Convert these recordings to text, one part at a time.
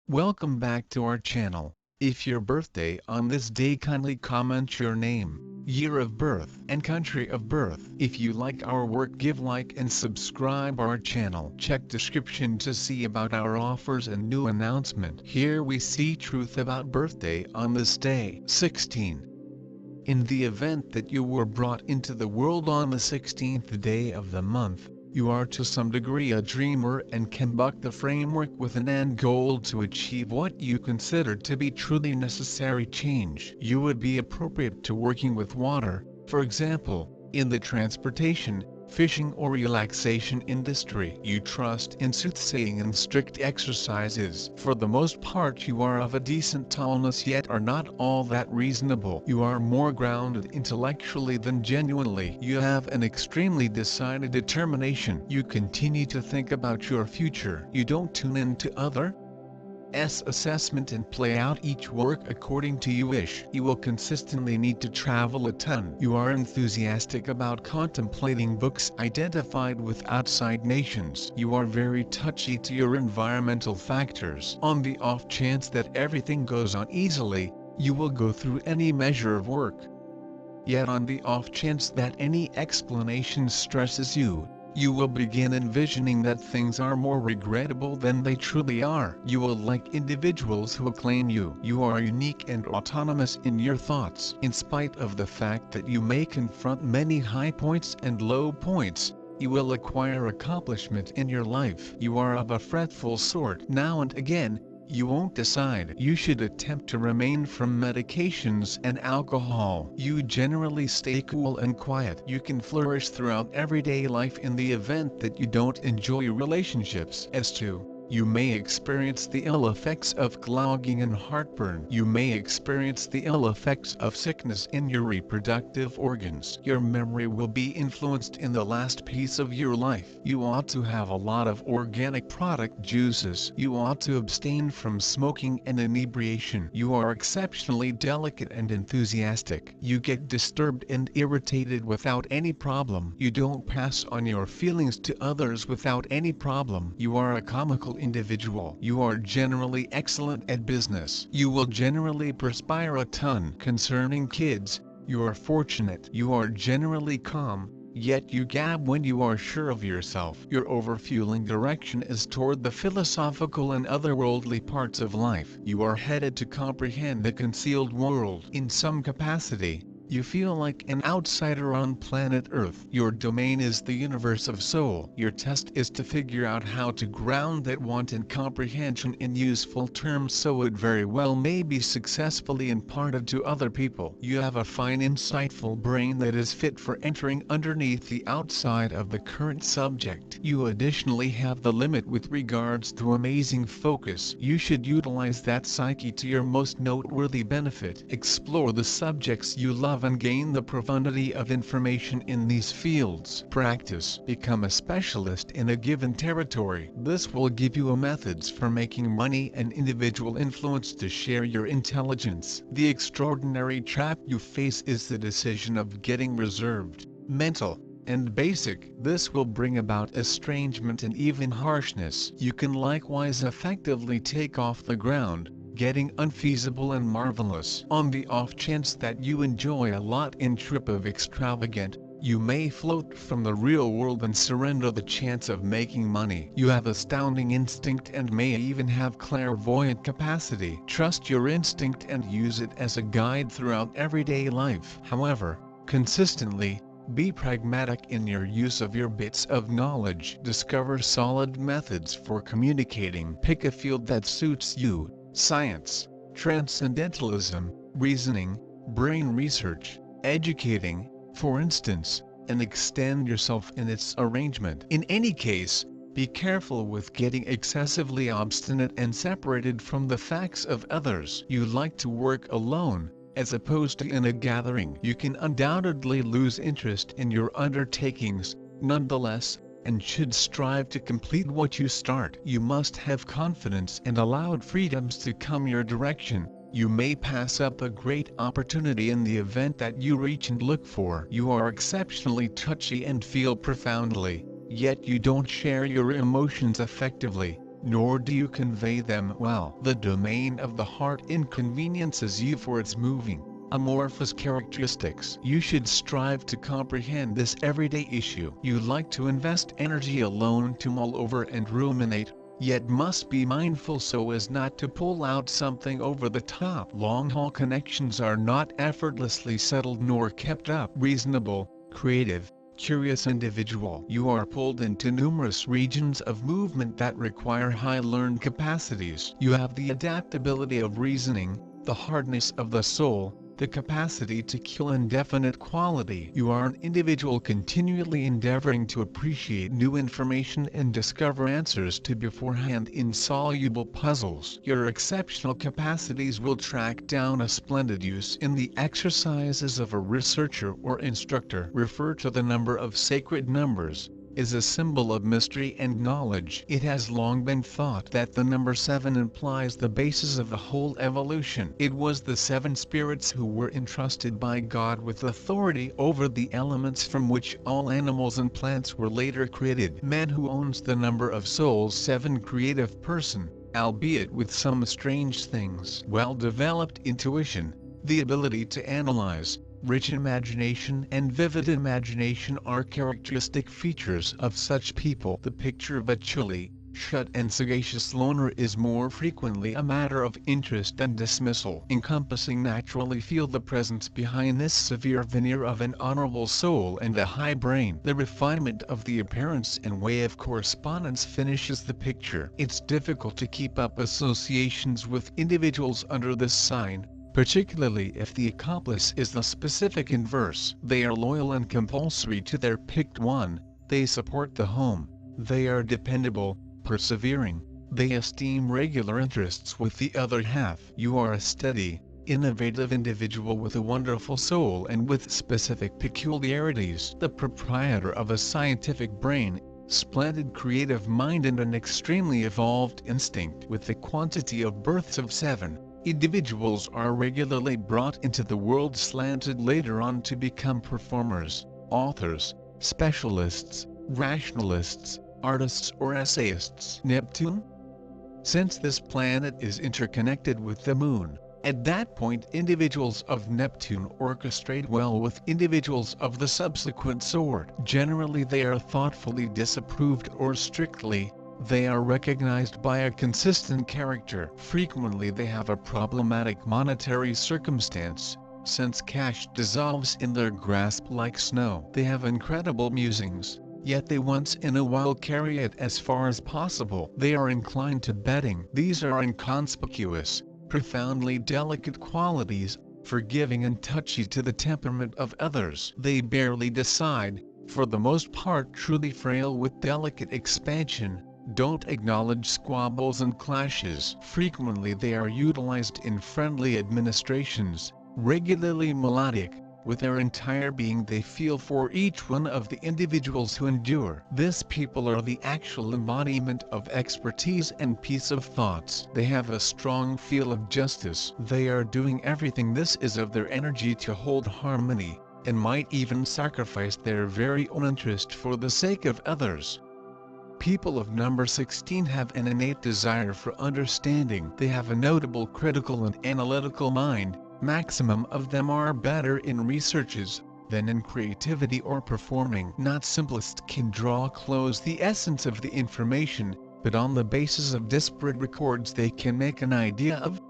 Welcome back to our channel. If your birthday on this day, kindly comment your name, year of birth and country of birth. If you like our work, give like and subscribe our channel. Check description to see about our offers and new announcement. Here we see truth about birthday on this day. 16. In the event that you were brought into the world on the 16th day of the month, you are to some degree a dreamer and can buck the framework with an end goal to achieve what you consider to be truly necessary change. You would be appropriate to working with water, for example, in the transportation, fishing or relaxation industry. You trust in soothsaying and strict exercises. For the most part you are of a decent tallness, yet are not all that reasonable. You are more grounded intellectually than genuinely. You have an extremely decided determination. You continue to think about your future. You don't tune in to others' assessment and play out each work according to your wish. You will consistently need to travel a ton. You are enthusiastic about contemplating books identified with outside nations. You are very touchy to your environmental factors. On the off chance that everything goes on easily, you will go through any measure of work. Yet on the off chance that any explanation stresses you, you will begin envisioning that things are more regrettable than they truly are. You will like individuals who acclaim you. You are unique and autonomous in your thoughts. In spite of the fact that you may confront many high points and low points, you will acquire accomplishment in your life. You are of a fretful sort. Now and again, you won't decide. You should attempt to remain from medications and alcohol. You generally stay cool and quiet. You can flourish throughout everyday life in the event that you don't enjoy relationships. As to, you may experience the ill effects of clogging and heartburn. You may experience the ill effects of sickness in your reproductive organs. Your memory will be influenced in the last piece of your life. You ought to have a lot of organic product juices. You ought to abstain from smoking and inebriation. You are exceptionally delicate and enthusiastic. You get disturbed and irritated without any problem. You don't pass on your feelings to others without any problem. You are a comical individual. You are generally excellent at business. You will generally perspire a ton. Concerning kids, you are fortunate. You are generally calm, yet you gab when you are sure of yourself. Your overfueling direction is toward the philosophical and otherworldly parts of life. You are headed to comprehend the concealed world. In some capacity, you feel like an outsider on planet Earth. Your domain is the universe of soul. Your test is to figure out how to ground that want and comprehension in useful terms so it very well may be successfully imparted to other people. You have a fine insightful brain that is fit for entering underneath the outside of the current subject. You additionally have the limit with regards to amazing focus. You should utilize that psyche to your most noteworthy benefit. Explore the subjects you love and gain the profundity of information in these fields. Practice. Become a specialist in a given territory. This will give you a methods for making money and individual influence to share your intelligence. The extraordinary trap you face is the decision of getting reserved, mental, and basic. This will bring about estrangement and even harshness. You can likewise effectively take off the ground, getting unfeasible and marvelous. On the off chance that you enjoy a lot in trip of extravagant, you may float from the real world and surrender the chance of making money. You have astounding instinct and may even have clairvoyant capacity. Trust your instinct and use it as a guide throughout everyday life. However, consistently, be pragmatic in your use of your bits of knowledge. Discover solid methods for communicating. Pick a field that suits you. Science, transcendentalism, reasoning, brain research, educating, for instance, and extend yourself in its arrangement. In any case, be careful with getting excessively obstinate and separated from the facts of others. You like to work alone, as opposed to in a gathering. You can undoubtedly lose interest in your undertakings, nonetheless, and should strive to complete what you start. You must have confidence and allowed freedoms to come your direction. You may pass up a great opportunity in the event that you reach and look for. You are exceptionally touchy and feel profoundly, yet you don't share your emotions effectively. nor do you convey them well. The domain of the heart inconveniences you for its moving, amorphous characteristics. You should strive to comprehend this everyday issue. You like to invest energy alone to mull over and ruminate, yet must be mindful so as not to pull out something over the top. Long-haul connections are not effortlessly settled nor kept up. Reasonable, creative, curious individual. You are pulled into numerous regions of movement that require high learned capacities. You have the adaptability of reasoning, the hardness of the soul, the capacity to kill indefinite quality. You are an individual continually endeavoring to appreciate new information and discover answers to beforehand insoluble puzzles. Your exceptional capacities will track down a splendid use in the exercises of a researcher or instructor. Refer to the number of sacred numbers, is a symbol of mystery and knowledge. It has long been thought that the number 7 implies the basis of the whole evolution. It was the 7 spirits who were entrusted by God with authority over the elements from which all animals and plants were later created. Man who owns the number of souls 7, creative person, albeit with some strange things. Well-developed intuition, the ability to analyze, rich imagination and vivid imagination are characteristic features of such people. The picture of a chilly, shut and sagacious loner is more frequently a matter of interest and dismissal. Encompassing naturally feel the presence behind this severe veneer of an honorable soul and a high brain. The refinement of the appearance and way of correspondence finishes the picture. It's difficult to keep up associations with individuals under this sign, particularly if the accomplice is the specific inverse. They are loyal and compulsory to their picked one, they support the home, they are dependable, persevering, they esteem regular interests with the other half. You are a steady, innovative individual with a wonderful soul and with specific peculiarities. The proprietor of a scientific brain, splendid creative mind and an extremely evolved instinct. With the quantity of births of 7, individuals are regularly brought into the world slanted later on to become performers, authors, specialists, rationalists, artists or essayists. Neptune? Since this planet is interconnected with the Moon, at that point individuals of Neptune orchestrate well with individuals of the subsequent sort. Generally they are thoughtfully disapproved or strictly, they are recognized by a consistent character. Frequently they have a problematic monetary circumstance, since cash dissolves in their grasp like snow. They have incredible musings, yet they once in a while carry it as far as possible. They are inclined to betting. These are inconspicuous, profoundly delicate qualities, forgiving and touchy to the temperament of others. They barely decide, for the most part truly frail with delicate expansion, don't acknowledge squabbles and clashes. Frequently they are utilized in friendly administrations, regularly melodic, with their entire being they feel for each one of the individuals who endure. This people are the actual embodiment of expertise and peace of thoughts. They have a strong feel of justice. They are doing everything this is of their energy to hold harmony, and might even sacrifice their very own interest for the sake of others. People of number 16 have an innate desire for understanding. They have a notable critical and analytical mind. Maximum of them are better in researches than in creativity or performing. Not simplest can draw close the essence of the information, but on the basis of disparate records they can make an idea of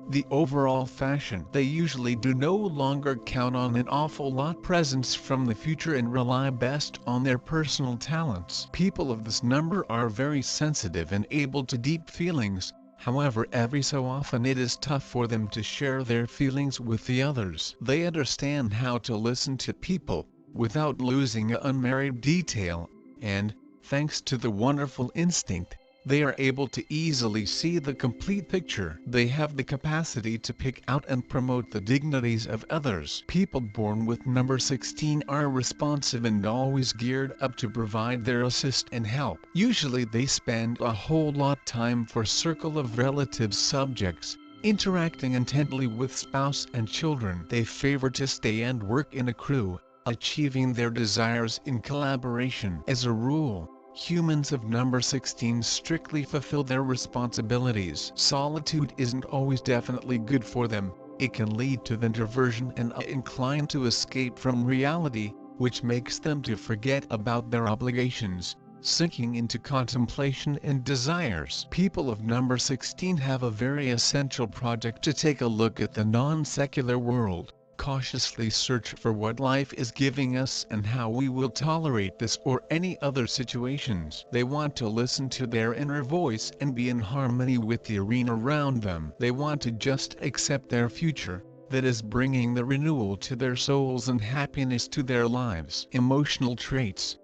the overall fashion. They usually do no longer count on an awful lot presents from the future and rely best on their personal talents. People of this number are very sensitive and able to deep feelings, however every so often it is tough for them to share their feelings with the others. They understand how to listen to people, without losing an unmarried detail, and, thanks to the wonderful instinct, they are able to easily see the complete picture. They have the capacity to pick out and promote the dignities of others. People born with number 16 are responsive and always geared up to provide their assist and help. Usually they spend a whole lot time for circle of relatives subjects, interacting intently with spouse and children. They favor to stay and work in a crew, achieving their desires in collaboration. As a rule, Humans of number 16 strictly fulfill their responsibilities. Solitude isn't always definitely good for them. It can lead to introversion and are inclined to escape from reality, which makes them to forget about their obligations, sinking into contemplation and desires. People of number 16 have a very essential project to take a look at the non-secular world, cautiously search for what life is giving us and how we will tolerate this or any other situations. They want to listen to their inner voice and be in harmony with the arena around them. They want to just accept their future, that is bringing the renewal to their souls and happiness to their lives. Emotional traits.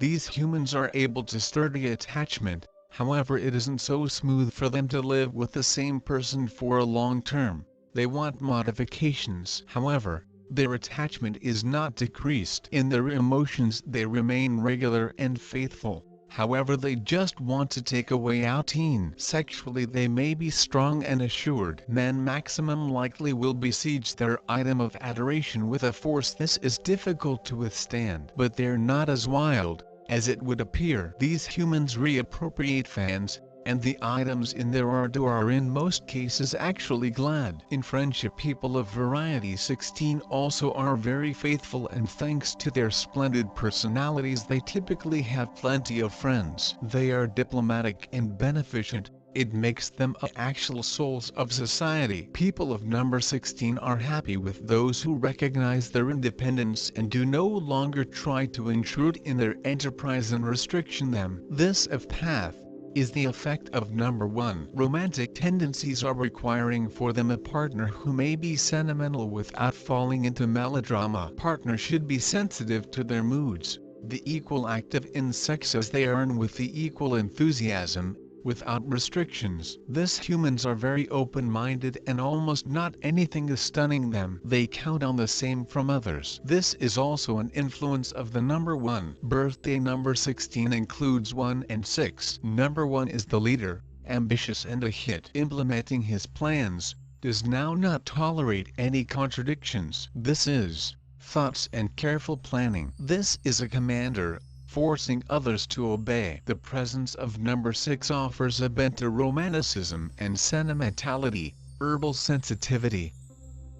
These humans are able to sturdy attachment, however it isn't so smooth for them to live with the same person for a long term. They want modifications. However, their attachment is not decreased. In their emotions they remain regular and faithful. However, they just want to take a way out. Sexually they may be strong and assured. Men maximum likely will besiege their item of adoration with a force this is difficult to withstand. But they're not as wild as it would appear. These humans reappropriate fans, and the items in their ardor are in most cases actually glad. In friendship, people of variety 16 also are very faithful, and thanks to their splendid personalities they typically have plenty of friends. They are diplomatic and beneficent. It makes them actual souls of society. People of number 16 are happy with those who recognize their independence and do no longer try to intrude in their enterprise and restriction them. This of path is the effect of number 1. Romantic tendencies are requiring for them a partner who may be sentimental without falling into melodrama. Partner should be sensitive to their moods, the equal active in sex as they earn with the equal enthusiasm, without restrictions. These humans are very open-minded and almost not anything is stunning them. They count on the same from others. This is also an influence of the number 1. Birthday number 16 includes 1 and 6. Number 1 is the leader, ambitious and a hit. Implementing his plans, does now not tolerate any contradictions. This is thoughts and careful planning. This is a commander, forcing others to obey. The presence of number 6 offers a bent to romanticism and sentimentality, herbal sensitivity.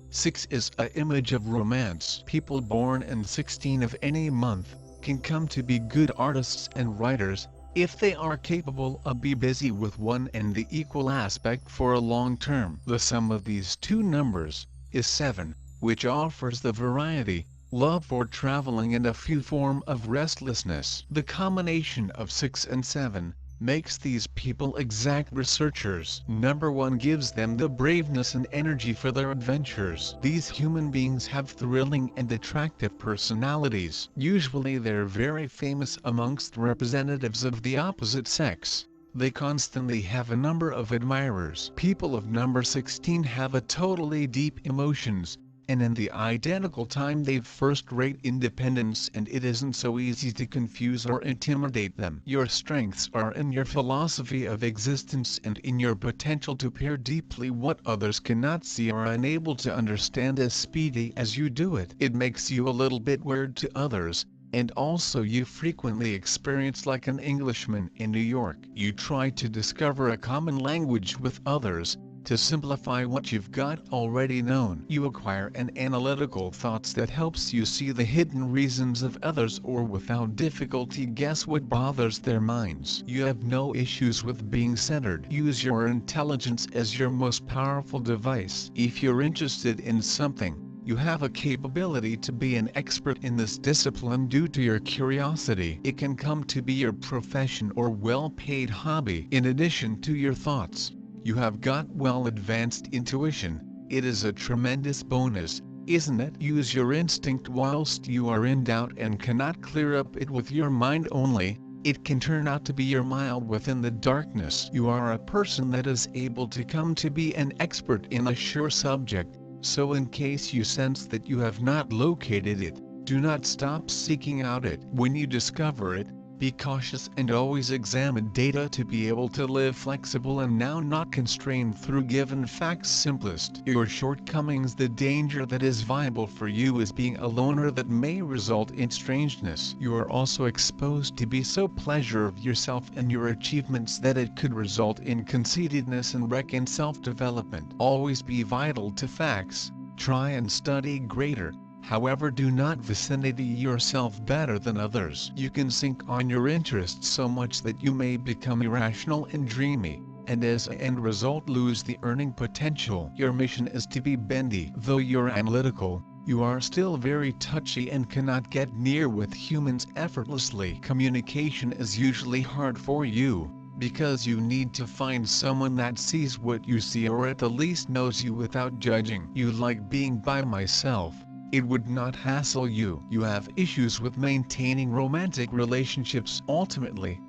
6 is an image of romance. People born in 16 of any month can come to be good artists and writers, if they are capable of be busy with one and the equal aspect for a long term. The sum of these two numbers is 7, which offers the variety, love for traveling and a few form of restlessness. The combination of 6 and 7 makes these people exact researchers. Number 1 gives them the braveness and energy for their adventures. These human beings have thrilling and attractive personalities. Usually they're very famous amongst representatives of the opposite sex. They constantly have a number of admirers. People of number 16 have a totally deep emotions, and in the identical time they've first-rate independence, and it isn't so easy to confuse or intimidate them. Your strengths are in your philosophy of existence and in your potential to peer deeply what others cannot see or are unable to understand as speedy as you do it. It makes you a little bit weird to others, and also you frequently experience like an Englishman in New York. You try to discover a common language with others, to simplify what you've got already known. You acquire an analytical thoughts that helps you see the hidden reasons of others or without difficulty guess what bothers their minds. You have no issues with being centered. Use your intelligence as your most powerful device. If you're interested in something, you have a capability to be an expert in this discipline due to your curiosity. It can come to be your profession or well-paid hobby. In addition to your thoughts, you have got well-advanced intuition. It is a tremendous bonus, isn't it? Use your instinct whilst you are in doubt and cannot clear up it with your mind only. It can turn out to be your mile within the darkness. You are a person that is able to come to be an expert in a sure subject, so in case you sense that you have not located it, do not stop seeking out it. When you discover it, Be cautious and always examine data to be able to live flexible and now not constrained through given facts. Simplest your shortcomings. The danger that is viable for you is being a loner that may result in strangeness. You are also exposed to be so pleasure of yourself and your achievements that it could result in conceitedness and wreck in self-development. Always be vital to facts, try and study greater. However, do not vicinity yourself better than others. You can sink on your interests so much that you may become irrational and dreamy, and as an end result lose the earning potential. Your mission is to be bendy. Though you're analytical, you are still very touchy and cannot get near with humans effortlessly. Communication is usually hard for you, because you need to find someone that sees what you see or at the least knows you without judging. You like being by myself. It would not hassle you. You have issues with maintaining romantic relationships. Ultimately,